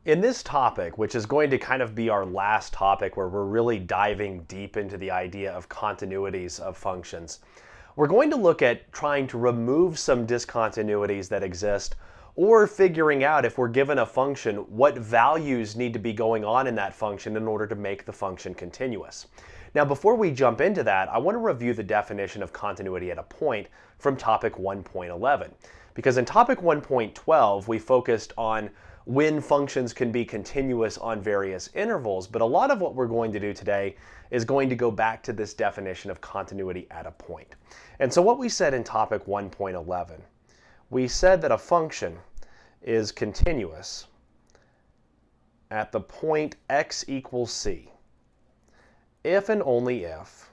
In this topic, which is going to kind of be our last topic where we're really diving deep into the idea of continuities of functions, we're going to look at trying to remove some discontinuities that exist or figuring out if we're given a function what values need to be going on in that function in order to make the function continuous. Now, before we jump into that, I want to review the definition of continuity at a point from topic 1.11. Because in topic 1.12, we focused on when functions can be continuous on various intervals, but a lot of what we're going to do today is going to go back to this definition of continuity at a point. And so what we said in topic 1.11, we said that a function is continuous at the point x equals c if and only if.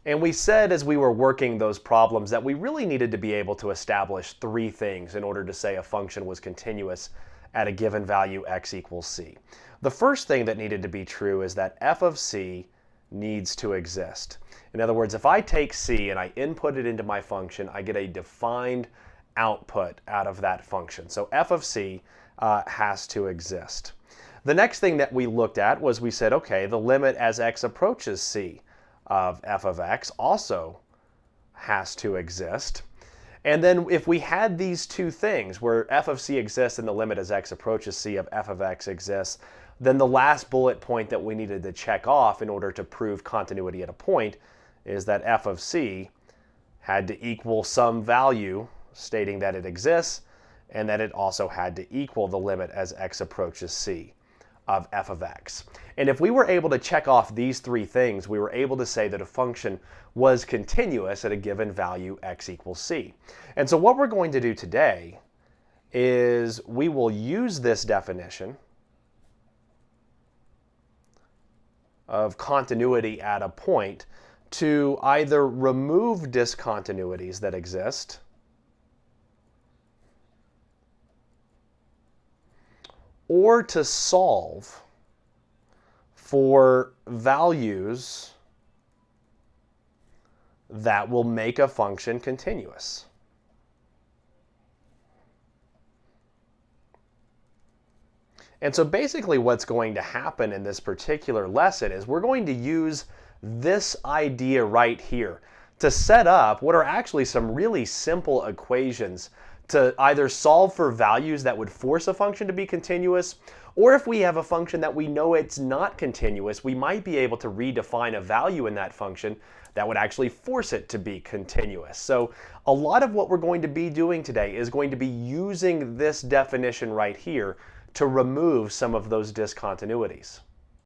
And we said as we were working those problems that we really needed to be able to establish three things in order to say a function was continuous at a given value x equals c. The first thing that needed to be true is that f of c needs to exist. In other words, if I take c and I input it into my function, I get a defined output out of that function. So f of c has to exist. The next thing that we looked at was we said, okay, the limit as x approaches c of f of x also has to exist. And then if we had these two things where f of c exists and the limit as x approaches c of f of x exists, then the last bullet point that we needed to check off in order to prove continuity at a point is that f of c had to equal some value stating that it exists and that it also had to equal the limit as x approaches c of f of x. And if we were able to check off these three things, we were able to say that a function was continuous at a given value x equals c. And so what we're going to do today is we will use this definition of continuity at a point to either remove discontinuities that exist or to solve for values that will make a function continuous. And so basically what's going to happen in this particular lesson is we're going to use this idea right here to set up what are actually some really simple equations to either solve for values that would force a function to be continuous, or if we have a function that we know it's not continuous, we might be able to redefine a value in that function that would actually force it to be continuous. So a lot of what we're going to be doing today is going to be using this definition right here to remove some of those discontinuities.